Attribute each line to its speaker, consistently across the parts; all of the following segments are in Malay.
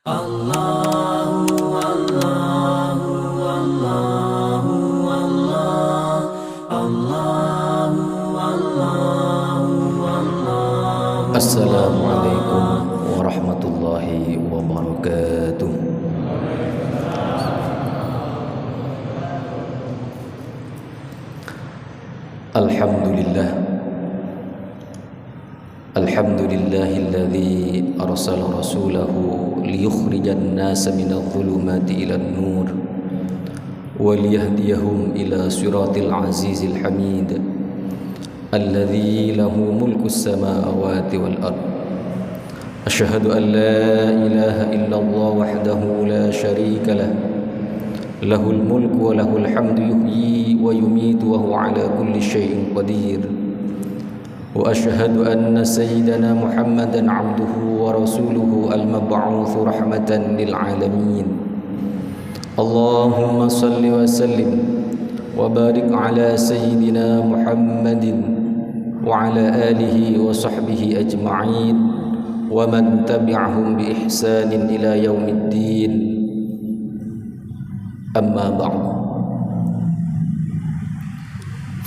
Speaker 1: Allahu Allahu Allahu Allah Allahu Allahu Allah. Assalamualaikum warahmatullahi wabarakatuh. Alhamdulillahilladzi arsala rasulahu liyukhrijan nasa minadh dhulumati ilan nur wa liyahdiyahum ila siratil azizil hamid alladzi lahu mulkus samawati wal ard. Asyhadu an la ilaha illallah wahdahu la syarika lah, lahul mulku wa lahul hamdu yuhyi wa yumitu wa huwa ala kulli syai'in qadir. Wa asyhadu anna sayyidana Muhammadan abduhu wa rasuluhu al-mab'utsu rahmatan lil alamin. Allahumma salli wa sallim wa barik ala sayyidina Muhammadin wa ala alihi wa sahbihi ajma'in wa man tabi'ahum bi ihsanin ila yaumiddin. Amma ba'du.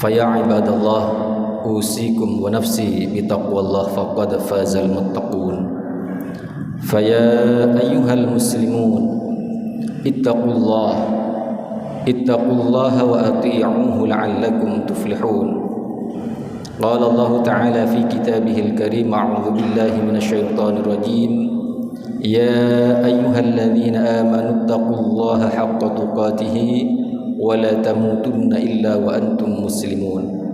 Speaker 1: Fa ya ibadallah, usikum wa nafsi bitaqwallah faqad fazal muttaqun. Faya ayyuhal muslimun ittaqullaha wa ati'uhu la'allakum tuflihun. Qala Allah ta'ala fi kitabihil karim, a'udzu billahi minasyaitonir rajim. Ya ayyuhalladzina amanu ittaqullaha haqqa tuqatih wa la tamutunna illa wa antum muslimun.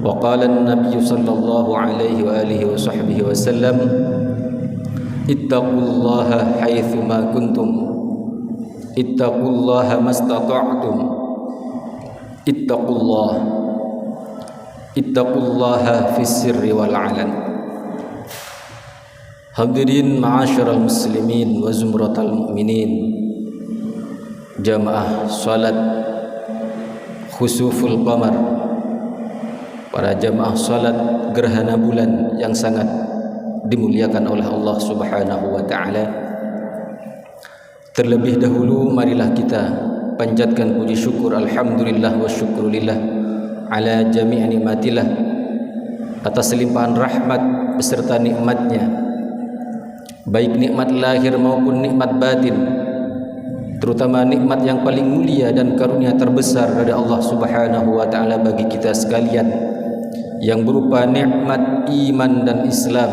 Speaker 1: Wa qala an-nabiy sallallahu alaihi wa alihi wa sahbihi wa sallam, ittaqullaha haitsu ma kuntum, ittaqullaha mastata'tum, ittaqullaha fis sirri wal 'alan. Hadirin ma'asyiral muslimin wa zumratal mu'minin, jamaah salat khusuful qamar, para jamaah salat gerhana bulan yang sangat dimuliakan oleh Allah Subhanahu wa taala. Terlebih dahulu marilah kita panjatkan puji syukur alhamdulillah wa syukrulillah ala jami' nikmatillah, atas limpahan rahmat beserta nikmatnya, baik nikmat lahir maupun nikmat batin, terutama nikmat yang paling mulia dan karunia terbesar dari Allah Subhanahu wa taala bagi kita sekalian, yang berupa nikmat iman dan Islam.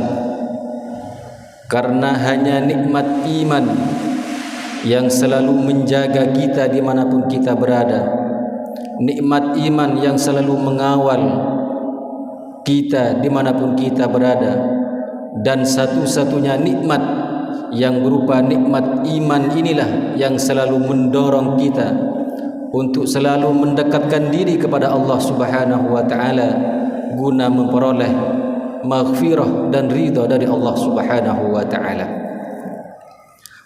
Speaker 1: Karena hanya nikmat iman yang selalu menjaga kita dimanapun kita berada, nikmat iman yang selalu mengawal kita dimanapun kita berada, dan satu-satunya nikmat yang berupa nikmat iman inilah yang selalu mendorong kita untuk selalu mendekatkan diri kepada Allah Subhanahu wa taala guna memperoleh maghfirah dan ridha dari Allah Subhanahu wa taala.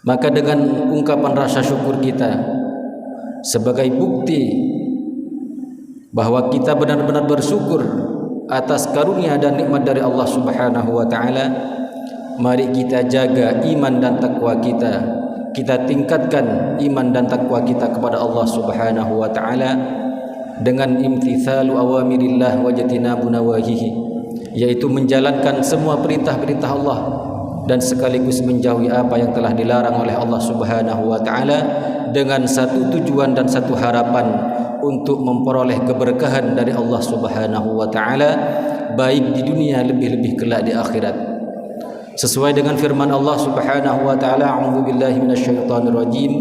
Speaker 1: Maka dengan ungkapan rasa syukur kita sebagai bukti bahwa kita benar-benar bersyukur atas karunia dan nikmat dari Allah Subhanahu wa taala, mari kita jaga iman dan takwa kita. Kita tingkatkan iman dan takwa kita kepada Allah Subhanahu wa taala dengan imtithalu awamirillah wa jatinabu nawahihi, yaitu menjalankan semua perintah-perintah Allah dan sekaligus menjauhi apa yang telah dilarang oleh Allah Subhanahu wa taala, dengan satu tujuan dan satu harapan untuk memperoleh keberkahan dari Allah Subhanahu wa taala, baik di dunia lebih-lebih kelak di akhirat. Sesuai dengan firman Allah Subhanahu wa taala, a'udzu billahi minasyaitonir rajim,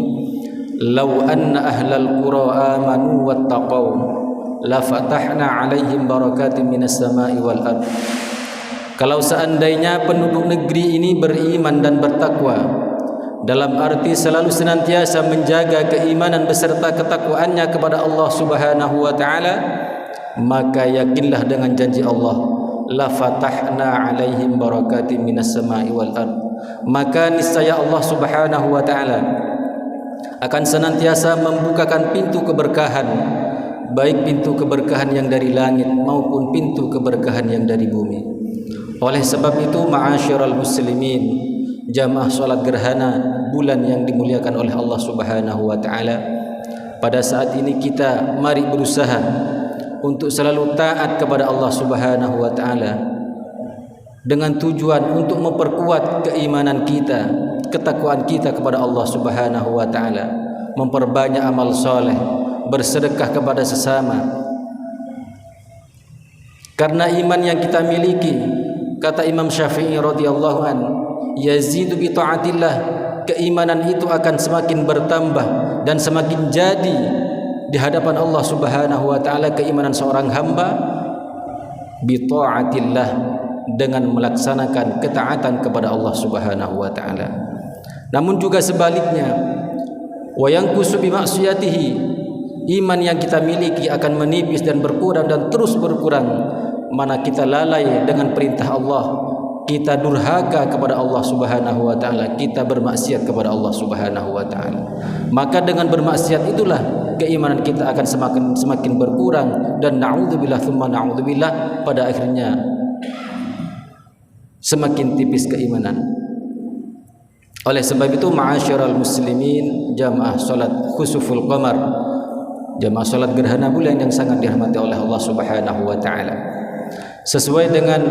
Speaker 1: law anna ahlal qura amanu wattaqau la fatahna 'alaihim barakatin minas sama'i wal ard. Kalau seandainya penduduk negeri ini beriman dan bertakwa, dalam arti selalu senantiasa menjaga keimanan beserta ketakwaannya kepada Allah Subhanahu wa taala, maka yakinlah dengan janji Allah, la fatahna 'alaihim barakatin minas sama'i wal ard, maka niscaya Allah Subhanahu wa taala akan senantiasa membukakan pintu keberkahan, baik pintu keberkahan yang dari langit maupun pintu keberkahan yang dari bumi. Oleh sebab itu, ma'asyiral muslimin, jamaah salat gerhana bulan yang dimuliakan oleh Allah Subhanahu wa taala. Pada saat ini kita mari berusaha untuk selalu taat kepada Allah Subhanahu wa taala dengan tujuan untuk memperkuat keimanan kita, ketakwaan kita kepada Allah Subhanahu wa taala, memperbanyak amal soleh, bersedekah kepada sesama. Karena iman yang kita miliki, kata Imam Syafi'i radhiyallahu an, yazidu bi taatillah, keimanan itu akan semakin bertambah dan semakin jadi di hadapan Allah Subhanahu wa taala keimanan seorang hamba bi taatillah, dengan melaksanakan ketaatan kepada Allah Subhanahu wa taala. Namun juga sebaliknya, wa yanqusu bi ma'siyatihi, iman yang kita miliki akan menipis dan berkurang dan terus berkurang mana kita lalai dengan perintah Allah, kita durhaka kepada Allah Subhanahu wa taala, kita bermaksiat kepada Allah Subhanahu wa taala. Maka dengan bermaksiat itulah keimanan kita akan semakin berkurang dan naudzubillah tsumma naudzubillah, pada akhirnya semakin tipis keimanan. Oleh sebab itu, ma'asyiral muslimin, jamaah salat khusuful qamar, jamaah salat gerhana bulan yang sangat dirahmati oleh Allah Subhanahu wa taala, sesuai dengan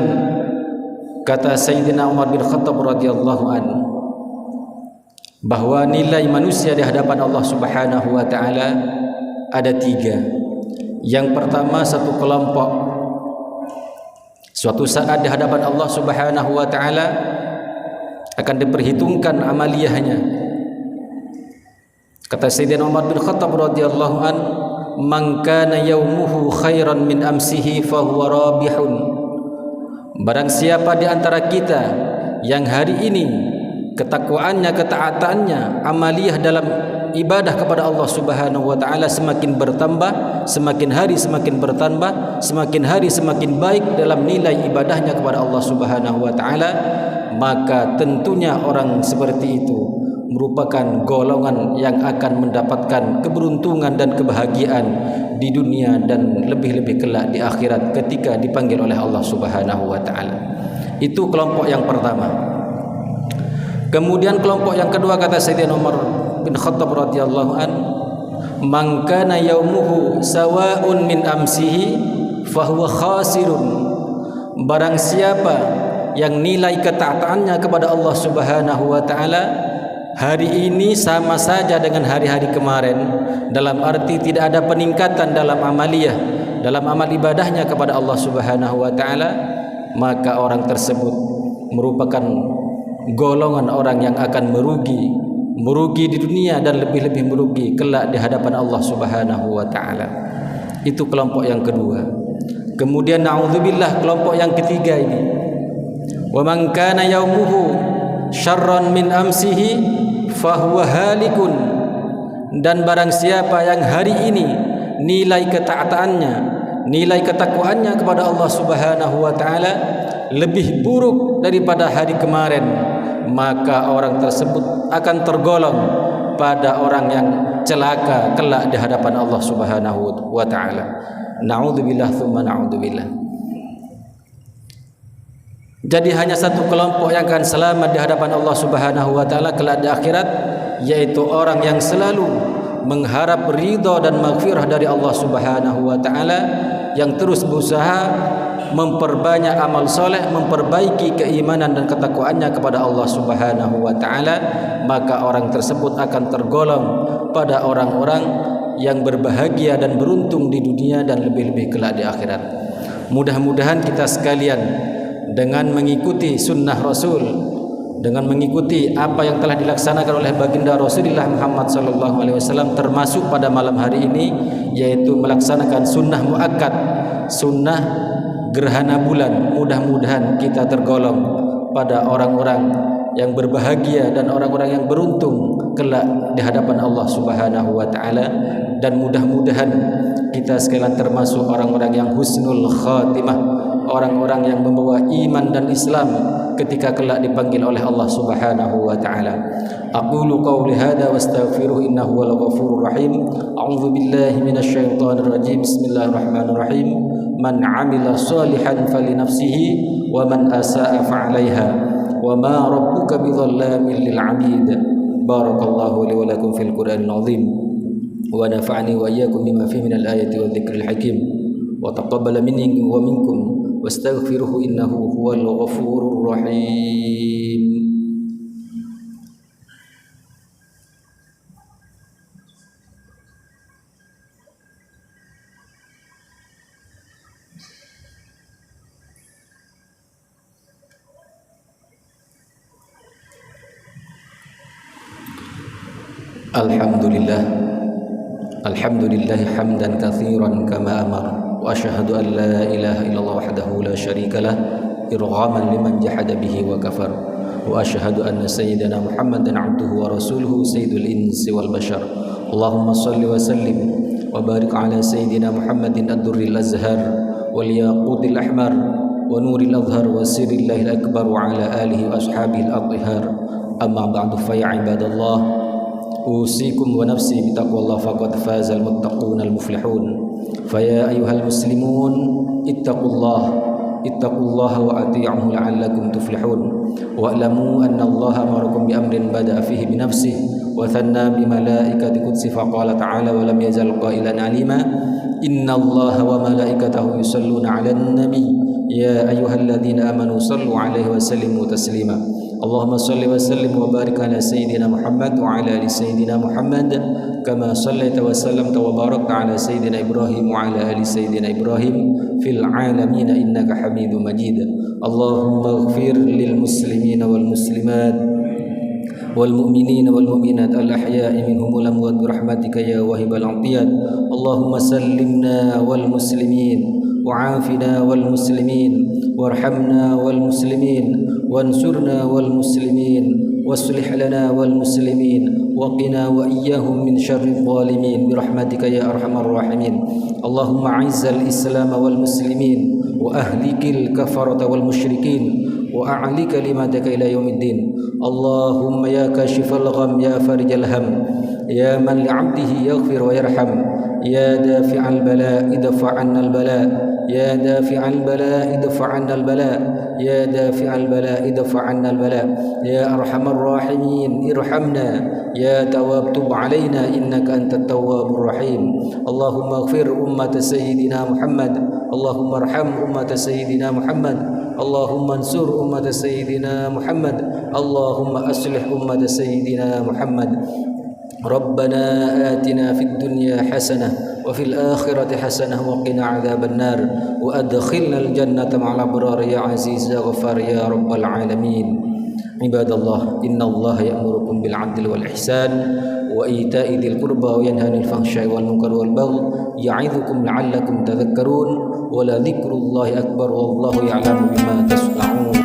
Speaker 1: kata Sayyidina Umar bin Khattab radhiyallahu anhu, bahwa nilai manusia di hadapan Allah Subhanahu wa taala ada 3. Yang pertama, satu kelompok suatu saat di hadapan Allah Subhanahu wa taala akan diperhitungkan amaliyahnya. Kata Sayyidina Umar bin Khattab radhiyallahu an, "Man kana yaumuhu khairan min amsihi fa huwa rabihun." Barang siapa di antara kita yang hari ini ketakwaannya, ketaatannya, amaliyah dalam ibadah kepada Allah Subhanahu wa taala semakin bertambah, semakin hari semakin bertambah, semakin hari semakin baik dalam nilai ibadahnya kepada Allah Subhanahu wa taala, maka tentunya orang seperti itu merupakan golongan yang akan mendapatkan keberuntungan dan kebahagiaan di dunia dan lebih-lebih kelak di akhirat ketika dipanggil oleh Allah Subhanahu wa taala. Itu kelompok yang pertama. Kemudian kelompok yang kedua, kata Sayyidina Umar bin Khattab radhiyallahu an, "Man kana yaumuhu sawa'un min amsihi fahuwa khasirun." Barang siapa yang nilai ketaatannya kepada Allah Subhanahu wa taala hari ini sama saja dengan hari-hari kemarin, dalam arti tidak ada peningkatan dalam amaliyah, dalam amal ibadahnya kepada Allah Subhanahu wa taala, maka orang tersebut merupakan golongan orang yang akan merugi di dunia dan lebih-lebih merugi kelak di hadapan Allah Subhanahu wa taala. Itu kelompok yang kedua. Kemudian naudzubillah, kelompok yang ketiga ini, wa man kana yaumuhu syarran min amsihi fahuwa halikun. Dan barang siapa yang hari ini nilai ketaatannya, nilai ketakwaannya kepada Allah Subhanahu wa taala lebih buruk daripada hari kemarin, maka orang tersebut akan tergolong pada orang yang celaka kelak di hadapan Allah Subhanahu wa taala. Naudzubillah tsumma naudzubillah. Jadi hanya satu kelompok yang akan selamat di hadapan Allah Subhanahu wa taala kelak di akhirat, yaitu orang yang selalu mengharap ridha dan maghfirah dari Allah Subhanahu wa taala, yang terus berusaha memperbanyak amal soleh, memperbaiki keimanan dan ketakwaannya kepada Allah Subhanahu wa taala, maka orang tersebut akan tergolong pada orang-orang yang berbahagia dan beruntung di dunia dan lebih-lebih kelak di akhirat. Mudah-mudahan kita sekalian dengan mengikuti sunnah Rasul, dengan mengikuti apa yang telah dilaksanakan oleh baginda Rasulullah Muhammad SAW, termasuk pada malam hari ini, yaitu melaksanakan sunnah muakkad, sunnah gerhana bulan. Mudah-mudahan kita tergolong pada orang-orang yang berbahagia dan orang-orang yang beruntung kelak di hadapan Allah Subhanahu wa taala, dan mudah-mudahan kita sekalian termasuk orang-orang yang husnul khatimah, orang-orang yang membawa iman dan Islam ketika kelak dipanggil oleh Allah Subhanahu wa taala. Aqulu qawli hadza wastaghfiruh innahu wal ghafurur rahim. A'udzu billahi minasyaitonir rajim. Bismillahirrahmanirrahim. Man 'amila shalihan falinafsihi wa man asaa fa'alaiha وما ربك بظلام للعبيد. بارك الله لي ولكم في القرآن العظيم ونفعني وإياكم بما فيه من الآية والذكر الحكيم وتقبل مني ومنكم واستغفره إنه هو الغفور الرحيم. الحمد لله حمدا كثيرا كما أمر وأشهد أن لا إله إلا الله وحده لا شريك له إرغاما لمن جحد به وكفر وأشهد أن سيدنا محمدا عبده ورسوله سيد الإنس والبشر. اللهم صل وسلم وبارك على سيدنا محمد الدر الأزهر والياقوت الأحمر ونور الأظهر وسر الله الأكبر وعلى آله وأصحابه الأطهار. أما بعد فيا عباد الله أوصيكم ونفسي بتقوى الله فقد فاز المتقون المفلحون. فيا أيها المسلمون اتقوا الله وأطيعوه لعلكم تفلحون. واعلموا أن الله أمركم بأمر بدأ فيه بنفسه وثنى بملائكة قدسه فقال تعالى ولم يزل قائلا عليما إن الله وملائكته يصلون على النبي يا أيها الذين آمنوا صلوا عليه وسلموا تسليما. اللهم صل وسلم وبارك على سيدنا محمد وعلى آل سيدنا محمد كما صليت وسلمت وباركت على سيدنا إبراهيم وعلى آل سيدنا إبراهيم في العالمين إنك حميد مجيد. اللهم اغفر للمسلمين والمسلمات والمؤمنين والمؤمنات الأحياء منهم والأموات برحمتك يا واهب العطيات. اللهم سلمنا والمسلمين وعافنا والمسلمين وارحمنا والمسلمين وانصرنا والمسلمين واصلح لنا والمسلمين وقنا وإياهم من شر الظالمين برحمتك يا أرحم الراحمين. اللهم أعز الإسلام والمسلمين وأهلك الكفرة والمشركين وأعل كلمتك إلى يوم الدين. اللهم يا كاشف الغم يا فارج الهم يا من لعبده يغفر ويرحم يا دافع البلاء ادفع عنا البلاء يا دافع البلاء ادفع عنا البلاء يا دافع البلاء ادفع عنا البلاء يا أرحم الراحمين ارحمنا يا تواب تب علينا إنك أنت التواب الرحيم. اللهم اغفر أمة سيدنا محمد اللهم ارحم أمة سيدنا محمد اللهم انصر أمة سيدنا محمد اللهم أصلح أمة سيدنا محمد. ربنا آتنا في الدنيا حسنة وفي الآخرة حسنة وقنا عذاب النار وأدخلنا الجنة مع الأبرار يا عزيز يا غفار يا رب العالمين. عباد الله إن الله يأمركم بالعدل والإحسان وإيتاء ذي القربى وينهى عن الفحشاء والمنكر والبغي يعظكم لعلكم تذكرون ولذكر الله أكبر والله يعلم بما تصنعون.